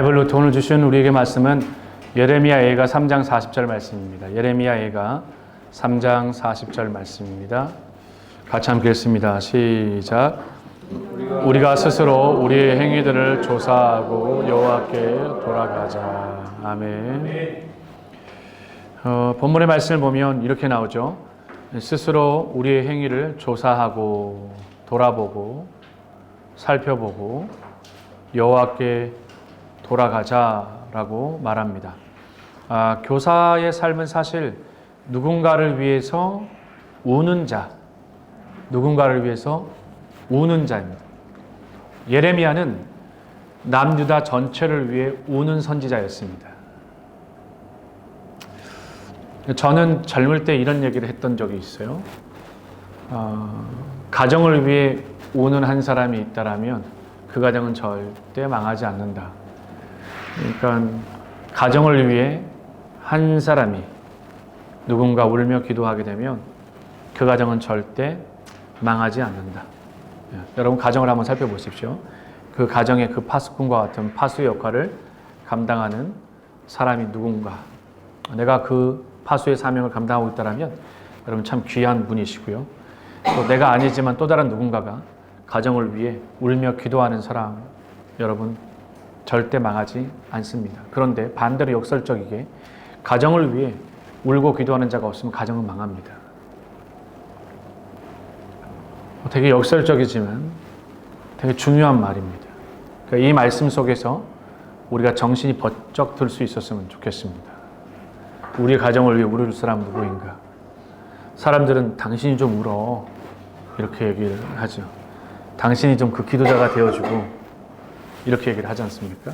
바이블 노트 오늘 주신 우리에게 말씀은 예레미야 예가 3장 40절 말씀입니다. 예레미야 예가 3장 40절 말씀입니다. 같이 함께 읽습니다. 시작. 우리가 스스로 우리의 행위들을 조사하고 여호와께 돌아가자. 아멘. 본문의 말씀을 보면 이렇게 나오죠. 스스로 우리의 행위를 조사하고 돌아보고 살펴보고 여호와께 돌아가자라고 말합니다. 교사의 삶은 사실 누군가를 위해서 우는 자, 누군가를 위해서 우는 자입니다. 예레미야는 남유다 전체를 위해 우는 선지자였습니다. 저는 젊을 때 이런 얘기를 했던 적이 있어요. 가정을 위해 우는 한 사람이 있다라면 그 가정은 절대 망하지 않는다. 그러니까 가정을 위해 한 사람이 누군가 울며 기도하게 되면 그 가정은 절대 망하지 않는다. 여러분 가정을 한번 살펴보십시오. 그 가정의 그 파수꾼과 같은 파수의 역할을 감당하는 사람이 누군가. 내가 그 파수의 사명을 감당하고 있다면 여러분 참 귀한 분이시고요. 또 내가 아니지만 또 다른 누군가가 가정을 위해 울며 기도하는 사람, 여러분 절대 망하지 않습니다. 그런데 반대로 역설적이게 가정을 위해 울고 기도하는 자가 없으면 가정은 망합니다. 되게 역설적이지만 되게 중요한 말입니다. 그러니까 이 말씀 속에서 우리가 정신이 번쩍 들 수 있었으면 좋겠습니다. 우리의 가정을 위해 울을 사람 누구인가? 사람들은 당신이 좀 울어 이렇게 얘기를 하죠. 당신이 좀 그 기도자가 되어주고 이렇게 얘기를 하지 않습니까?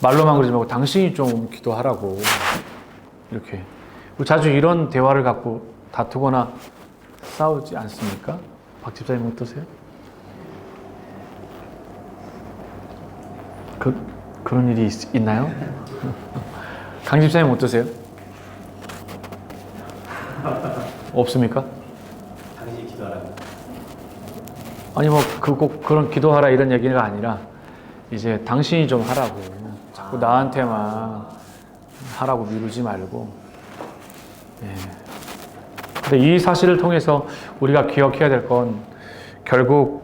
말로만 그러지 말고 당신이 좀 기도하라고 이렇게. 자주 이런 대화를 갖고 다투거나 싸우지 않습니까? 박 집사님 어떠세요? 그런 일이 있나요? 강 집사님 어떠세요? 없습니까? 당신이 기도하라고. 아니 꼭 그런 기도하라 이런 얘기가 아니라 이제 당신이 좀 하라고 자꾸 나한테만 하라고 미루지 말고. 근데 이 사실을 통해서 우리가 기억해야 될 건 결국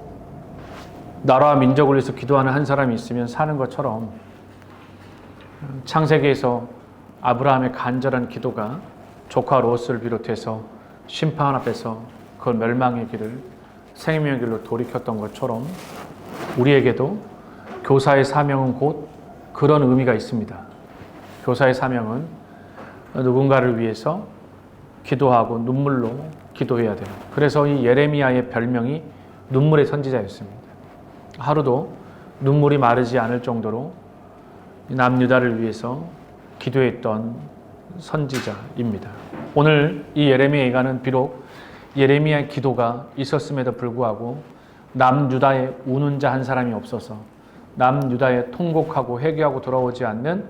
나라와 민족을 위해서 기도하는 한 사람이 있으면 사는 것처럼 창세기에서 아브라함의 간절한 기도가 조카 롯을 비롯해서 심판 앞에서 그 멸망의 길을 생명의 길로 돌이켰던 것처럼 우리에게도 교사의 사명은 곧 그런 의미가 있습니다. 교사의 사명은 누군가를 위해서 기도하고 눈물로 기도해야 돼요. 그래서 이 예레미야의 별명이 눈물의 선지자였습니다. 하루도 눈물이 마르지 않을 정도로 남유다를 위해서 기도했던 선지자입니다. 오늘 이 예레미야 예가는 비록 예레미야의 기도가 있었음에도 불구하고 남유다에 우는 자 한 사람이 없어서 남유다에 통곡하고 회개하고 돌아오지 않는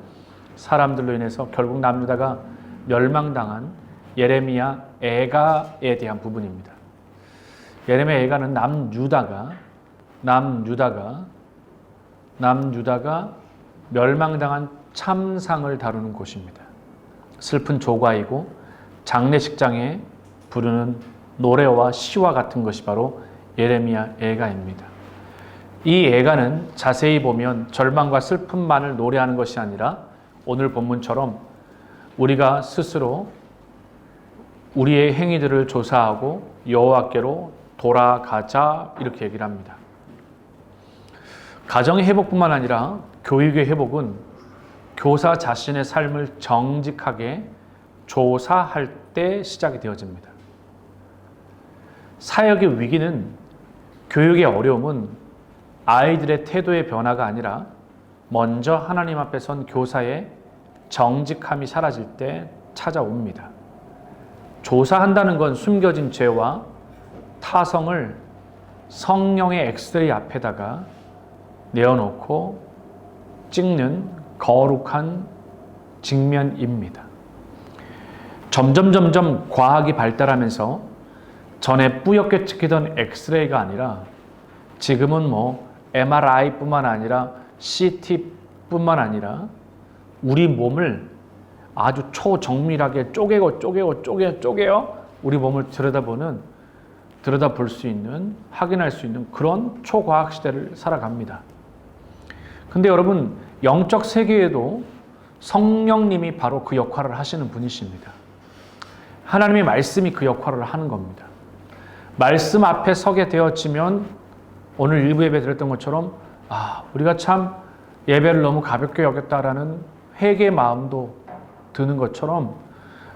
사람들로 인해서 결국 남유다가 멸망당한 예레미야 애가에 대한 부분입니다. 예레미야 애가는 남유다가 멸망당한 참상을 다루는 곳입니다. 슬픈 조과이고 장례식장에 부르는 노래와 시와 같은 것이 바로 예레미야 애가입니다. 이 애가는 자세히 보면 절망과 슬픔만을 노래하는 것이 아니라 오늘 본문처럼 우리가 스스로 우리의 행위들을 조사하고 여호와께로 돌아가자 이렇게 얘기를 합니다. 가정의 회복뿐만 아니라 교육의 회복은 교사 자신의 삶을 정직하게 조사할 때 시작이 되어집니다. 사역의 위기는, 교육의 어려움은 아이들의 태도의 변화가 아니라 먼저 하나님 앞에 선 교사의 정직함이 사라질 때 찾아옵니다. 조사한다는 건 숨겨진 죄와 타성을 성령의 엑스레이 앞에다가 내어놓고 찍는 거룩한 직면입니다. 점점 과학이 발달하면서 전에 뿌옇게 찍히던 엑스레이가 아니라 지금은 MRI뿐만 아니라 CT 뿐만 아니라 우리 몸을 아주 초정밀하게 쪼개요. 우리 몸을 들여다볼 수 있는, 확인할 수 있는 그런 초과학 시대를 살아갑니다. 근데 여러분, 영적 세계에도 성령님이 바로 그 역할을 하시는 분이십니다. 하나님의 말씀이 그 역할을 하는 겁니다. 말씀 앞에 서게 되어지면 오늘 일부 예배 드렸던 것처럼 우리가 참 예배를 너무 가볍게 여겼다라는 회개의 마음도 드는 것처럼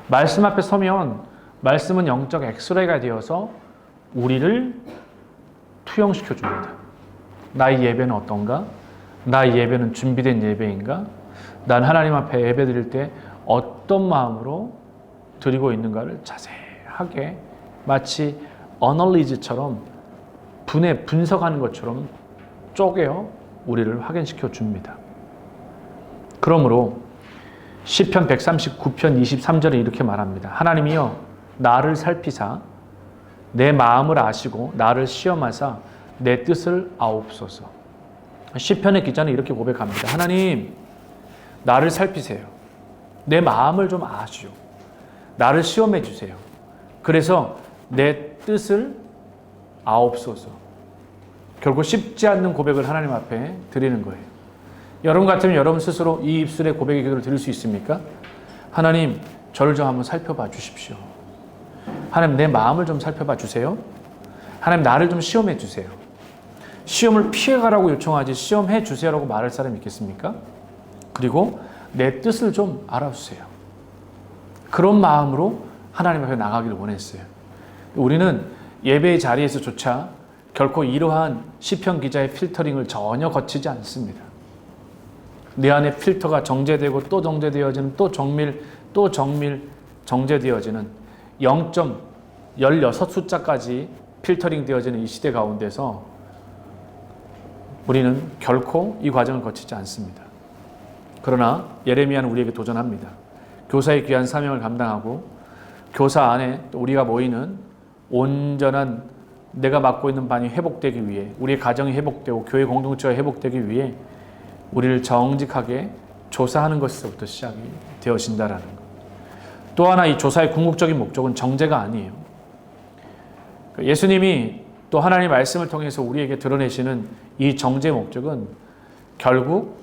말씀 앞에 서면 말씀은 영적 엑스레이가 되어서 우리를 투영시켜 줍니다. 나의 예배는 어떤가? 나의 예배는 준비된 예배인가? 난 하나님 앞에 예배 드릴 때 어떤 마음으로 드리고 있는가를 자세하게 마치 어널리즈처럼 분석하는 것처럼 쪼개어 우리를 확인시켜 줍니다. 그러므로 시편 139편 23절에 이렇게 말합니다. 하나님이여 나를 살피사 내 마음을 아시고 나를 시험하사 내 뜻을 아옵소서. 시편의 기자는 이렇게 고백합니다. 하나님 나를 살피세요. 내 마음을 좀 아시오. 나를 시험해 주세요. 그래서 내 뜻을 아옵소서. 결국 쉽지 않는 고백을 하나님 앞에 드리는 거예요. 여러분 같으면 여러분 스스로 이 입술의 고백의 기도를 드릴 수 있습니까? 하나님, 저를 좀 한번 살펴봐 주십시오. 하나님, 내 마음을 좀 살펴봐 주세요. 하나님, 나를 좀 시험해 주세요. 시험을 피해가라고 요청하지 시험해 주세요라고 말할 사람이 있겠습니까? 그리고 내 뜻을 좀 알아주세요. 그런 마음으로 하나님 앞에 나가기를 원했어요. 우리는 예배의 자리에서조차 결코 이러한 시편 기자의 필터링을 전혀 거치지 않습니다. 내 안에 필터가 정제되고 또 정제되어지는 또 정밀 정제되어지는 0.16숫자까지 필터링 되어지는 이 시대 가운데서 우리는 결코 이 과정을 거치지 않습니다. 그러나 예레미야는 우리에게 도전합니다. 교사의 귀한 사명을 감당하고 교사 안에 우리가 모이는 온전한 내가 맡고 있는 반이 회복되기 위해, 우리의 가정이 회복되고 교회 공동체가 회복되기 위해 우리를 정직하게 조사하는 것에서부터 시작이 되어진다라는 것. 또 하나 이 조사의 궁극적인 목적은 정죄가 아니에요. 예수님이 또 하나님의 말씀을 통해서 우리에게 드러내시는 이 정죄의 목적은 결국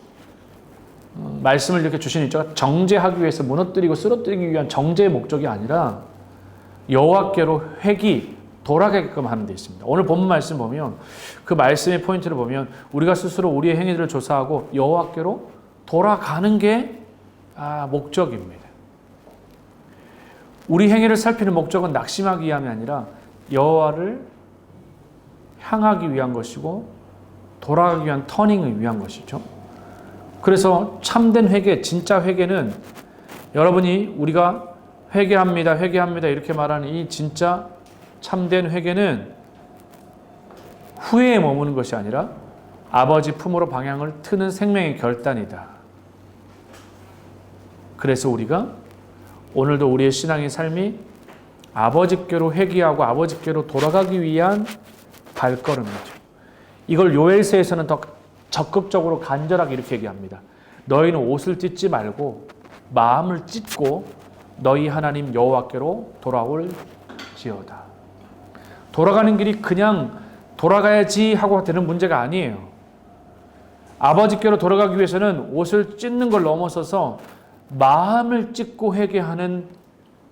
말씀을 이렇게 주신 이자가 정죄하기 위해서 무너뜨리고 쓰러뜨리기 위한 정죄의 목적이 아니라 여호와께로 회귀, 돌아가게끔 하는 데 있습니다. 오늘 본문 말씀 보면 그 말씀의 포인트를 보면 우리가 스스로 우리의 행위들을 조사하고 여호와께로 돌아가는 게 목적입니다. 우리 행위를 살피는 목적은 낙심하기 위함이 아니라 여호와를 향하기 위한 것이고 돌아가기 위한 터닝을 위한 것이죠. 그래서 참된 회개, 진짜 회개는 여러분이 우리가 회개합니다 이렇게 말하는 이 진짜 참된 회개는 후회에 머무는 것이 아니라 아버지 품으로 방향을 트는 생명의 결단이다. 그래서 우리가 오늘도 우리의 신앙의 삶이 아버지께로 회귀하고 아버지께로 돌아가기 위한 발걸음이죠. 이걸 요엘서에서는 더 적극적으로 간절하게 이렇게 얘기합니다. 너희는 옷을 찢지 말고 마음을 찢고 너희 하나님 여호와께로 돌아올지어다. 돌아가는 길이 그냥 돌아가야지 하고 되는 문제가 아니에요. 아버지께로 돌아가기 위해서는 옷을 찢는 걸 넘어서서 마음을 찢고 회개하는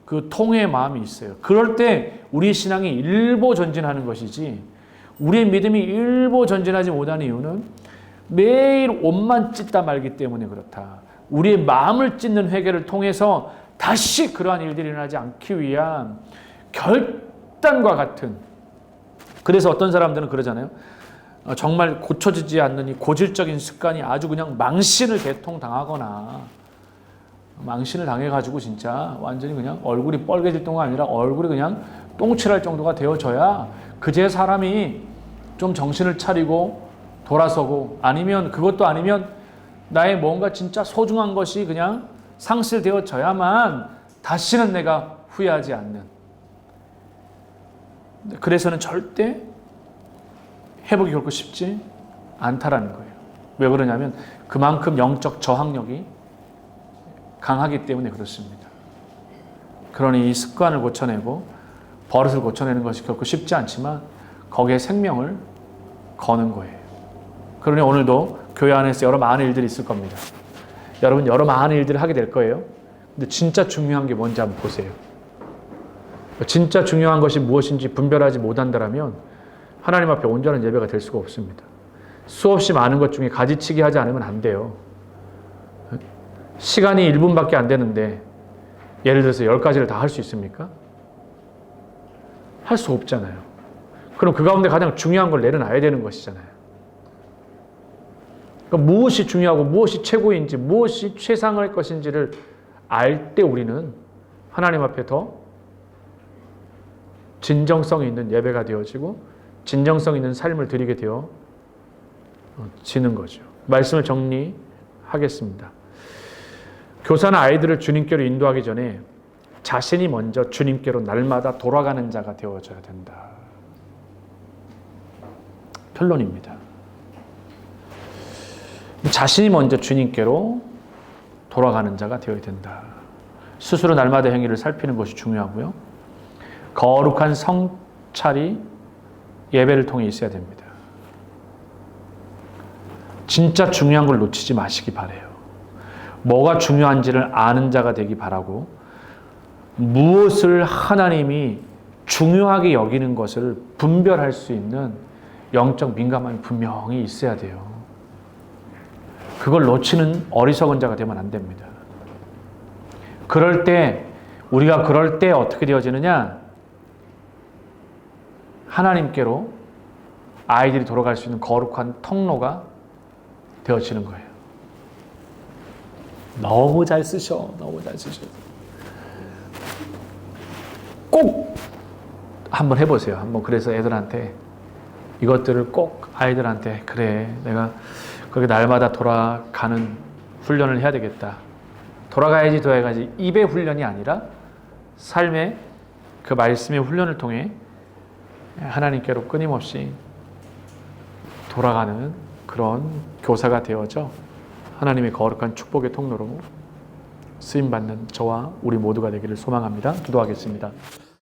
그 통회의 마음이 있어요. 그럴 때 우리 신앙이 일보 전진하는 것이지, 우리의 믿음이 일보 전진하지 못하는 이유는 매일 옷만 찢다 말기 때문에 그렇다. 우리의 마음을 찢는 회개를 통해서 다시 그러한 일들이 일어나지 않기 위한 결단과 같은, 그래서 어떤 사람들은 그러잖아요. 정말 고쳐지지 않는 이 고질적인 습관이 아주 그냥 망신을 대통당하거나 망신을 당해가지고 진짜 완전히 그냥 얼굴이 뻘개질 정도가 아니라 얼굴이 그냥 똥칠할 정도가 되어져야 그제 사람이 좀 정신을 차리고 돌아서고, 아니면 그것도 아니면 나의 뭔가 진짜 소중한 것이 그냥 상실되어져야만 다시는 내가 후회하지 않는. 그래서는 절대 회복이 결코 쉽지 않다라는 거예요. 왜 그러냐면 그만큼 영적 저항력이 강하기 때문에 그렇습니다. 그러니 이 습관을 고쳐내고 버릇을 고쳐내는 것이 결코 쉽지 않지만 거기에 생명을 거는 거예요. 그러니 오늘도 교회 안에서 여러 많은 일들이 있을 겁니다. 여러분 여러 많은 일들을 하게 될 거예요. 근데 진짜 중요한 게 뭔지 한번 보세요. 진짜 중요한 것이 무엇인지 분별하지 못한다면 하나님 앞에 온전한 예배가 될 수가 없습니다. 수없이 많은 것 중에 가지치기 하지 않으면 안 돼요. 시간이 1분밖에 안 되는데 예를 들어서 10가지를 다 할 수 있습니까? 할 수 없잖아요. 그럼 그 가운데 가장 중요한 걸 내려놔야 되는 것이잖아요. 그러니까 무엇이 중요하고 무엇이 최고인지 무엇이 최상의 것인지를 알 때 우리는 하나님 앞에 더 진정성 있는 예배가 되어지고 진정성 있는 삶을 드리게 되어지는 거죠. 말씀을 정리하겠습니다. 교사나 아이들을 주님께로 인도하기 전에 자신이 먼저 주님께로 날마다 돌아가는 자가 되어져야 된다. 결론입니다. 자신이 먼저 주님께로 돌아가는 자가 되어야 된다. 스스로 날마다 행위를 살피는 것이 중요하고요. 거룩한 성찰이 예배를 통해 있어야 됩니다. 진짜 중요한 걸 놓치지 마시기 바라요. 뭐가 중요한지를 아는 자가 되기 바라고 무엇을 하나님이 중요하게 여기는 것을 분별할 수 있는 영적 민감함이 분명히 있어야 돼요. 그걸 놓치는 어리석은 자가 되면 안 됩니다. 우리가 그럴 때 어떻게 되어지느냐? 하나님께로 아이들이 돌아갈 수 있는 거룩한 통로가 되어지는 거예요. 너무 잘 쓰셔. 꼭 한번 해보세요. 한번 그래서 애들한테 이것들을 꼭 아이들한테 그래 내가 그렇게 날마다 돌아가는 훈련을 해야 되겠다. 돌아가야지 입의 훈련이 아니라 삶의 그 말씀의 훈련을 통해 하나님께로 끊임없이 돌아가는 그런 교사가 되어져 하나님의 거룩한 축복의 통로로 쓰임받는 저와 우리 모두가 되기를 소망합니다. 기도하겠습니다.